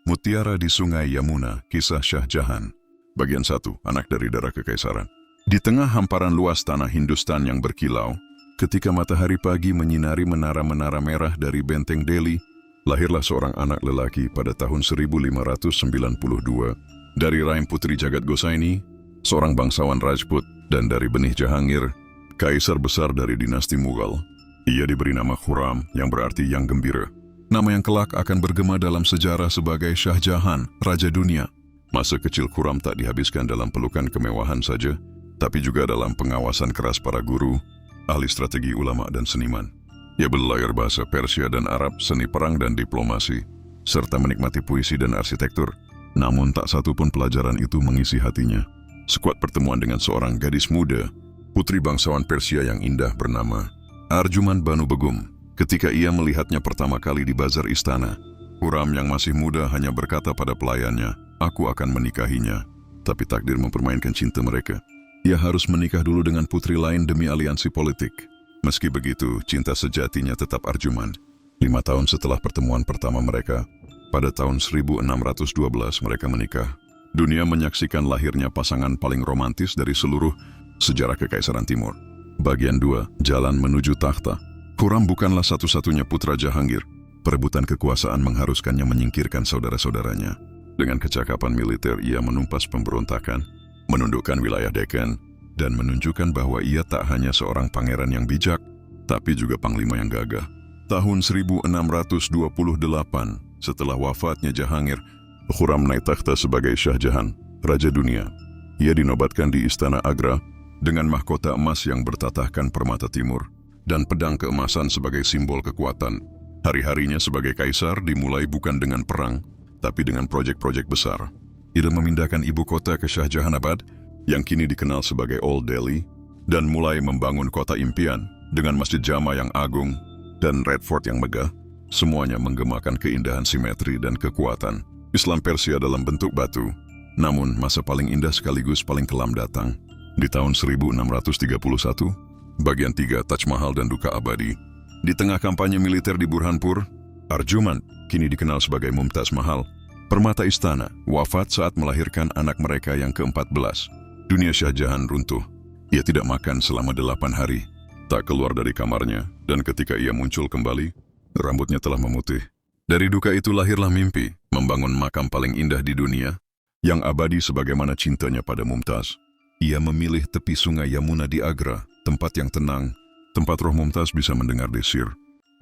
Mutiara di Sungai Yamuna, Kisah Shah Jahan. Bagian 1, Anak dari Darah Kekaisaran. Di tengah hamparan luas tanah Hindustan yang berkilau, ketika matahari pagi menyinari menara-menara merah dari benteng Delhi, lahirlah seorang anak lelaki pada tahun 1592 dari rahim putri Jagat Gosaini, seorang bangsawan Rajput, dan dari benih Jahangir, kaisar besar dari dinasti Mughal. Ia diberi nama Khurram, yang berarti yang gembira. Nama yang kelak akan bergema dalam sejarah sebagai Shah Jahan, Raja Dunia. Masa kecil Khurram tak dihabiskan dalam pelukan kemewahan saja, tapi juga dalam pengawasan keras para guru, ahli strategi, ulama, dan seniman. Ia belajar bahasa Persia dan Arab, seni perang dan diplomasi, serta menikmati puisi dan arsitektur. Namun tak satu pun pelajaran itu mengisi hatinya. Sekuat pertemuan dengan seorang gadis muda, putri bangsawan Persia yang indah bernama Arjuman Banu Begum. Ketika ia melihatnya pertama kali di bazar istana, Khurram yang masih muda hanya berkata pada pelayannya, "Aku akan menikahinya." Tapi takdir mempermainkan cinta mereka. Ia harus menikah dulu dengan putri lain demi aliansi politik. Meski begitu, cinta sejatinya tetap Arjuman. 5 tahun setelah pertemuan pertama mereka, pada tahun 1612 mereka menikah. Dunia menyaksikan lahirnya pasangan paling romantis dari seluruh sejarah Kekaisaran Timur. Bagian 2, Jalan Menuju Takhta. Khurram bukanlah satu-satunya putra Jahangir. Perebutan kekuasaan mengharuskannya menyingkirkan saudara-saudaranya. Dengan kecakapan militer, ia menumpas pemberontakan, menundukkan wilayah Deccan, dan menunjukkan bahwa ia tak hanya seorang pangeran yang bijak, tapi juga panglima yang gagah. Tahun 1628, setelah wafatnya Jahangir, Khurram naik takhta sebagai Shah Jahan, Raja Dunia. Ia dinobatkan di Istana Agra dengan mahkota emas yang bertatahkan permata timur dan pedang keemasan sebagai simbol kekuatan. Hari-harinya sebagai kaisar dimulai bukan dengan perang, tapi dengan proyek-proyek besar. Ia memindahkan ibu kota ke Shah Jahanabad, yang kini dikenal sebagai Old Delhi, dan mulai membangun kota impian dengan Masjid Jama yang agung dan Red Fort yang megah. Semuanya menggemakan keindahan simetri dan kekuatan Islam Persia dalam bentuk batu. Namun, masa paling indah sekaligus paling kelam datang. Di tahun 1631, Bagian 3, Taj Mahal dan Duka Abadi. Di tengah kampanye militer di Burhanpur, Arjuman, kini dikenal sebagai Mumtaz Mahal, permata istana, wafat saat melahirkan anak mereka yang ke-14. Dunia Shah Jahan runtuh. Ia tidak makan selama 8 hari, tak keluar dari kamarnya, dan ketika ia muncul kembali, rambutnya telah memutih. Dari duka itu lahirlah mimpi, membangun makam paling indah di dunia, yang abadi sebagaimana cintanya pada Mumtaz. Ia memilih tepi sungai Yamuna di Agra, tempat yang tenang, tempat roh Mumtaz bisa mendengar desir,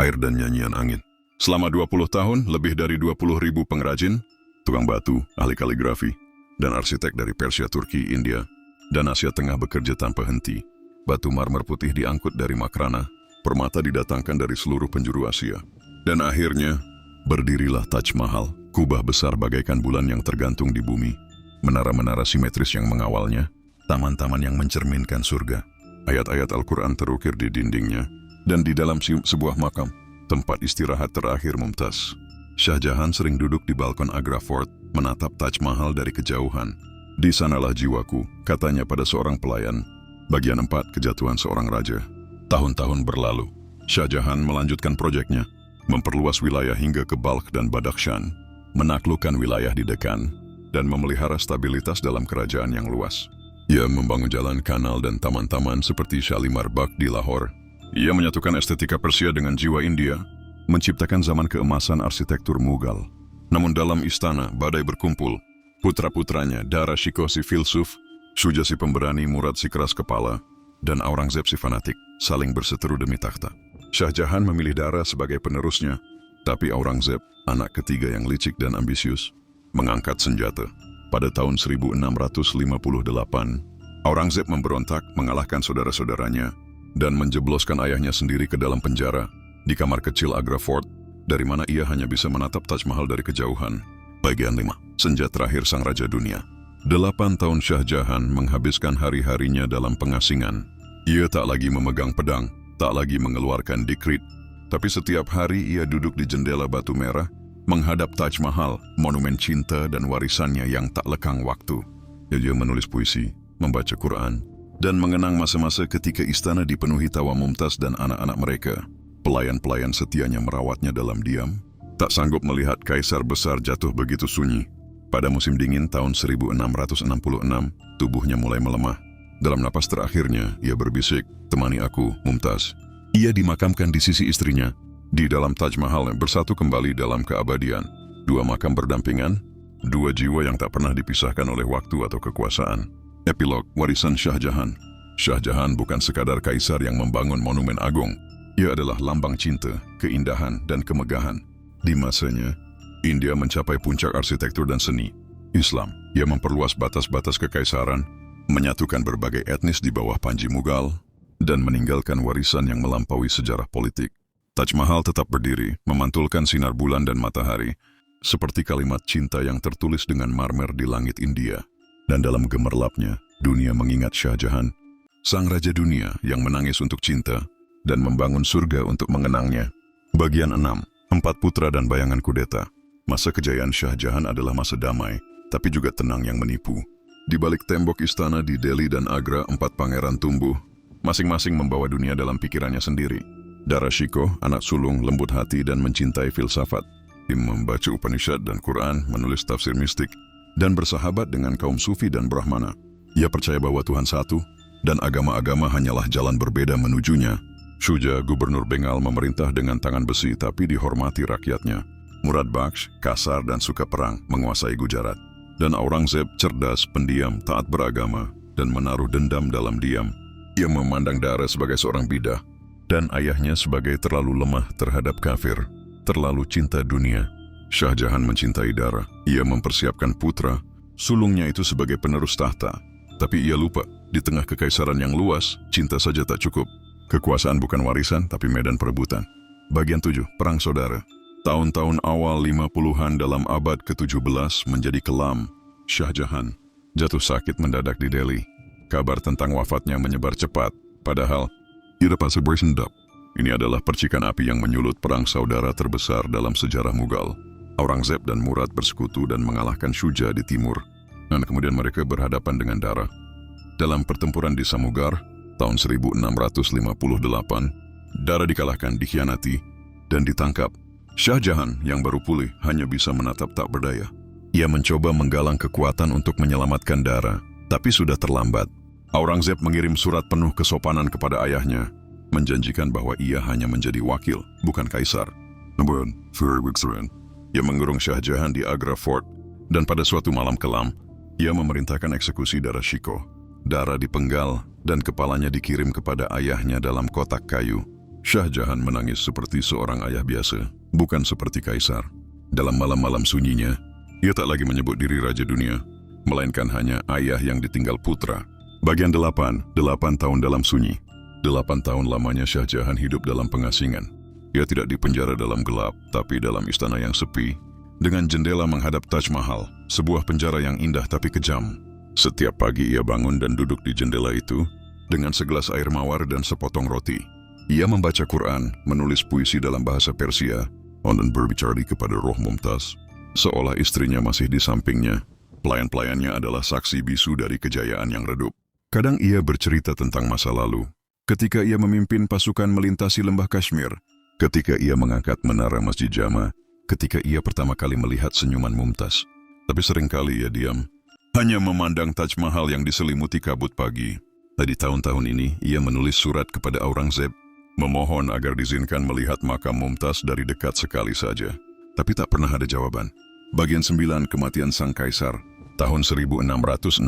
air dan nyanyian angin. Selama 20 tahun, lebih dari 20.000 pengrajin, tukang batu, ahli kaligrafi, dan arsitek dari Persia, Turki, India, dan Asia Tengah bekerja tanpa henti. Batu marmer putih diangkut dari Makrana, permata didatangkan dari seluruh penjuru Asia. Dan akhirnya, berdirilah Taj Mahal, kubah besar bagaikan bulan yang tergantung di bumi, menara-menara simetris yang mengawalnya, taman-taman yang mencerminkan surga. Ayat-ayat Al-Quran terukir di dindingnya, dan di dalam sebuah makam, tempat istirahat terakhir Mumtaz. Shah Jahan sering duduk di balkon Agra Fort, menatap Taj Mahal dari kejauhan. "Di sanalah jiwaku," katanya pada seorang pelayan. Bagian 4, Kejatuhan seorang raja. Tahun-tahun berlalu, Shah Jahan melanjutkan proyeknya, memperluas wilayah hingga ke Balkh dan Badakhshan, menaklukkan wilayah di Deccan, dan memelihara stabilitas dalam kerajaan yang luas. Ia membangun jalan, kanal, dan taman-taman seperti Shalimar Bagh di Lahore. Ia menyatukan estetika Persia dengan jiwa India, menciptakan zaman keemasan arsitektur Mughal. Namun dalam istana, badai berkumpul. Putra-putranya, Dara Shikoh si filsuf, Shuja si pemberani, Murad si keras kepala, dan Aurangzeb si fanatik, saling berseteru demi takhta. Shah Jahan memilih Dara sebagai penerusnya, tapi Aurangzeb, anak ketiga yang licik dan ambisius, mengangkat senjata. Pada tahun 1658, Aurangzeb memberontak, mengalahkan saudara-saudaranya, dan menjebloskan ayahnya sendiri ke dalam penjara di kamar kecil Agra Fort, dari mana ia hanya bisa menatap Taj Mahal dari kejauhan. Bagian 5, Senja Terakhir Sang Raja Dunia. 8 tahun Shah Jahan menghabiskan hari-harinya dalam pengasingan. Ia tak lagi memegang pedang, tak lagi mengeluarkan dikrit, tapi setiap hari ia duduk di jendela batu merah, menghadap Taj Mahal, monumen cinta dan warisannya yang tak lekang waktu. Ia menulis puisi, membaca Quran, dan mengenang masa-masa ketika istana dipenuhi tawa Mumtaz dan anak-anak mereka. Pelayan-pelayan setianya merawatnya dalam diam, Tak sanggup melihat kaisar besar jatuh begitu sunyi. Pada musim dingin tahun 1666, tubuhnya mulai melemah. Dalam napas terakhirnya, ia berbisik, "Temani aku, Mumtaz." Ia dimakamkan di sisi istrinya, di dalam Taj Mahal yang bersatu kembali dalam keabadian. Dua makam berdampingan, dua jiwa yang tak pernah dipisahkan oleh waktu atau kekuasaan. Epilog warisan Shah Jahan. Shah Jahan bukan sekadar kaisar yang membangun monumen agung. Ia adalah lambang cinta, keindahan, dan kemegahan. Di masanya, India mencapai puncak arsitektur dan seni. Islam, ia memperluas batas-batas kekaisaran, menyatukan berbagai etnis di bawah panji Mughal, dan meninggalkan warisan yang melampaui sejarah politik. Taj Mahal tetap berdiri, memantulkan sinar bulan dan matahari, seperti kalimat cinta yang tertulis dengan marmer di langit India. Dan dalam gemerlapnya, dunia mengingat Shah Jahan, sang raja dunia yang menangis untuk cinta dan membangun surga untuk mengenangnya. Bagian 6. 4 putra dan bayangan kudeta. Masa kejayaan Shah Jahan adalah masa damai, tapi juga tenang yang menipu. Di balik tembok istana di Delhi dan Agra, 4 pangeran tumbuh, masing-masing membawa dunia dalam pikirannya sendiri. Dara Shikoh, anak sulung, lembut hati dan mencintai filsafat. Dia membaca Upanishad dan Quran, menulis tafsir mistik, dan bersahabat dengan kaum sufi dan brahmana. Ia percaya bahwa Tuhan satu, dan agama-agama hanyalah jalan berbeda menujunya. Shuja, gubernur Bengal, memerintah dengan tangan besi tapi dihormati rakyatnya. Murad Baksh, kasar dan suka perang, menguasai Gujarat. Dan Aurangzeb, cerdas, pendiam, taat beragama, dan menaruh dendam dalam diam. Ia memandang Dara sebagai seorang bidah, dan ayahnya sebagai terlalu lemah terhadap kafir, terlalu cinta dunia. Shah Jahan mencintai Dara. Ia mempersiapkan putra, sulungnya itu sebagai penerus tahta. Tapi ia lupa, di tengah kekaisaran yang luas, cinta saja tak cukup. Kekuasaan bukan warisan, tapi medan perebutan. Bagian 7. Perang Saudara. Tahun-tahun awal 50-an dalam abad ke-17 menjadi kelam. Shah Jahan jatuh sakit mendadak di Delhi. Kabar tentang wafatnya menyebar cepat, padahal ia dapat bersendak. Ini adalah percikan api yang menyulut perang saudara terbesar dalam sejarah Mughal. Aurangzeb dan Murad bersekutu dan mengalahkan Shuja di timur, dan kemudian mereka berhadapan dengan Dara. Dalam pertempuran di Samugar, tahun 1658, Dara dikalahkan, dikhianati, dan ditangkap. Shah Jahan yang baru pulih hanya bisa menatap tak berdaya. Ia mencoba menggalang kekuatan untuk menyelamatkan Dara, tapi sudah terlambat. Aurangzeb mengirim surat penuh kesopanan kepada ayahnya, menjanjikan bahwa ia hanya menjadi wakil, bukan kaisar. Namun, ia mengurung Shah Jahan di Agra Fort, dan pada suatu malam kelam, ia memerintahkan eksekusi Dara Shikoh. Dara dipenggal, dan kepalanya dikirim kepada ayahnya dalam kotak kayu. Shah Jahan menangis seperti seorang ayah biasa, bukan seperti kaisar. Dalam malam-malam sunyinya, ia tak lagi menyebut diri Raja Dunia, melainkan hanya ayah yang ditinggal putra. Bagian 8. 8 tahun dalam sunyi. 8 tahun lamanya Shah Jahan hidup dalam pengasingan. Ia tidak dipenjara dalam gelap, tapi dalam istana yang sepi, dengan jendela menghadap Taj Mahal, sebuah penjara yang indah tapi kejam. Setiap pagi ia bangun dan duduk di jendela itu, dengan segelas air mawar dan sepotong roti. Ia membaca Quran, menulis puisi dalam bahasa Persia, dan berbicara kepada roh Mumtaz, seolah istrinya masih di sampingnya. Pelayan-pelayannya adalah saksi bisu dari kejayaan yang redup. Kadang ia bercerita tentang masa lalu, ketika ia memimpin pasukan melintasi lembah Kashmir, ketika ia mengangkat menara Masjid Jama, ketika ia pertama kali melihat senyuman Mumtaz. Tapi seringkali ia diam, hanya memandang Taj Mahal yang diselimuti kabut pagi. Di tahun-tahun ini, ia menulis surat kepada Aurangzeb, memohon agar diizinkan melihat makam Mumtaz dari dekat sekali saja. Tapi tak pernah ada jawaban. Bagian 9. Kematian Sang Kaisar. Tahun 1666,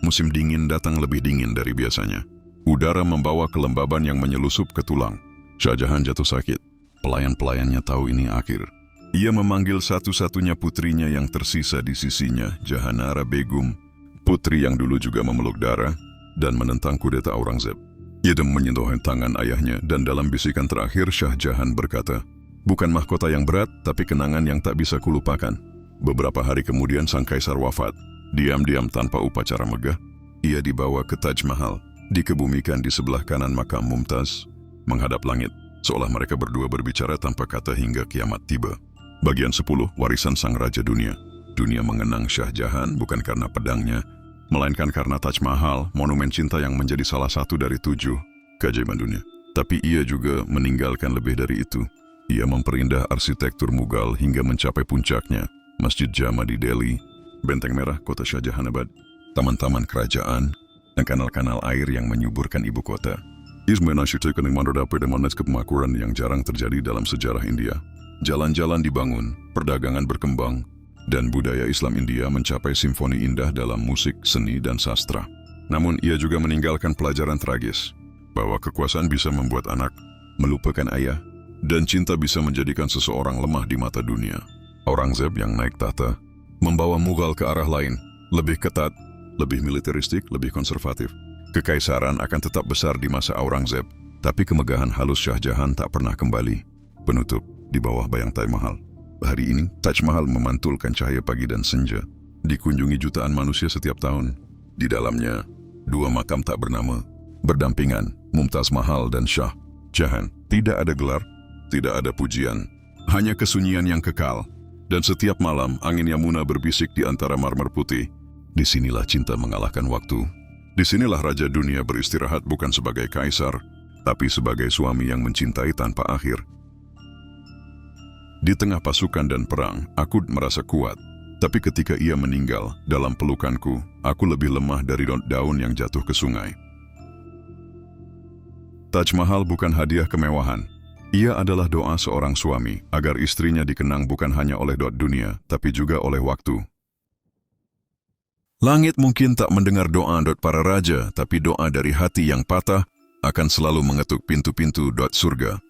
musim dingin datang lebih dingin dari biasanya. Udara membawa kelembaban yang menyelusup ke tulang. Shah Jahan jatuh sakit. Pelayan-pelayannya tahu ini akhir. Ia memanggil satu-satunya putrinya yang tersisa di sisinya, Jahanara Begum, putri yang dulu juga memeluk Dara, dan menentang kudeta Aurangzeb. Ia menyentuh tangan ayahnya, dan dalam bisikan terakhir Shah Jahan berkata, "Bukan mahkota yang berat, tapi kenangan yang tak bisa kulupakan." Beberapa hari kemudian sang kaisar wafat. Diam-diam tanpa upacara megah, ia dibawa ke Taj Mahal, dikebumikan di sebelah kanan makam Mumtaz, menghadap langit, seolah mereka berdua berbicara tanpa kata hingga kiamat tiba. Bagian 10. Warisan Sang Raja Dunia. Dunia mengenang Shah Jahan bukan karena pedangnya, melainkan karena Taj Mahal, monumen cinta yang menjadi salah satu dari 7 keajaiban dunia. Tapi ia juga meninggalkan lebih dari itu. Ia memperindah arsitektur Mughal hingga mencapai puncaknya, Masjid Jama di Delhi, Benteng Merah kota Shah Jahanabad, taman-taman kerajaan, dan kanal-kanal air yang menyuburkan ibu kota. Ismen arsitektur yang mendapat demonets kemakmuran yang jarang terjadi dalam sejarah India. Jalan-jalan dibangun, perdagangan berkembang, dan budaya Islam India mencapai simfoni indah dalam musik, seni, dan sastra. Namun ia juga meninggalkan pelajaran tragis, bahwa kekuasaan bisa membuat anak melupakan ayah, dan cinta bisa menjadikan seseorang lemah di mata dunia. Aurangzeb yang naik tahta membawa Mughal ke arah lain, lebih ketat, lebih militeristik, lebih konservatif. Kekaisaran akan tetap besar di masa Aurangzeb, tapi kemegahan halus Shah Jahan tak pernah kembali. Penutup di bawah bayang Taj Mahal. Hari ini, Taj Mahal memantulkan cahaya pagi dan senja, dikunjungi jutaan manusia setiap tahun. Di dalamnya, dua makam tak bernama, berdampingan, Mumtaz Mahal dan Shah Jahan. Tidak ada gelar, tidak ada pujian, hanya kesunyian yang kekal. Dan setiap malam, angin Yamuna berbisik di antara marmer putih. Disinilah cinta mengalahkan waktu. Disinilah Raja Dunia beristirahat bukan sebagai kaisar, tapi sebagai suami yang mencintai tanpa akhir. Di tengah pasukan dan perang, aku merasa kuat. Tapi ketika ia meninggal, dalam pelukanku, aku lebih lemah dari daun yang jatuh ke sungai. Taj Mahal bukan hadiah kemewahan. Ia adalah doa seorang suami agar istrinya dikenang bukan hanya oleh dunia, tapi juga oleh waktu. Langit mungkin tak mendengar doa para raja, tapi doa dari hati yang patah akan selalu mengetuk pintu-pintu surga.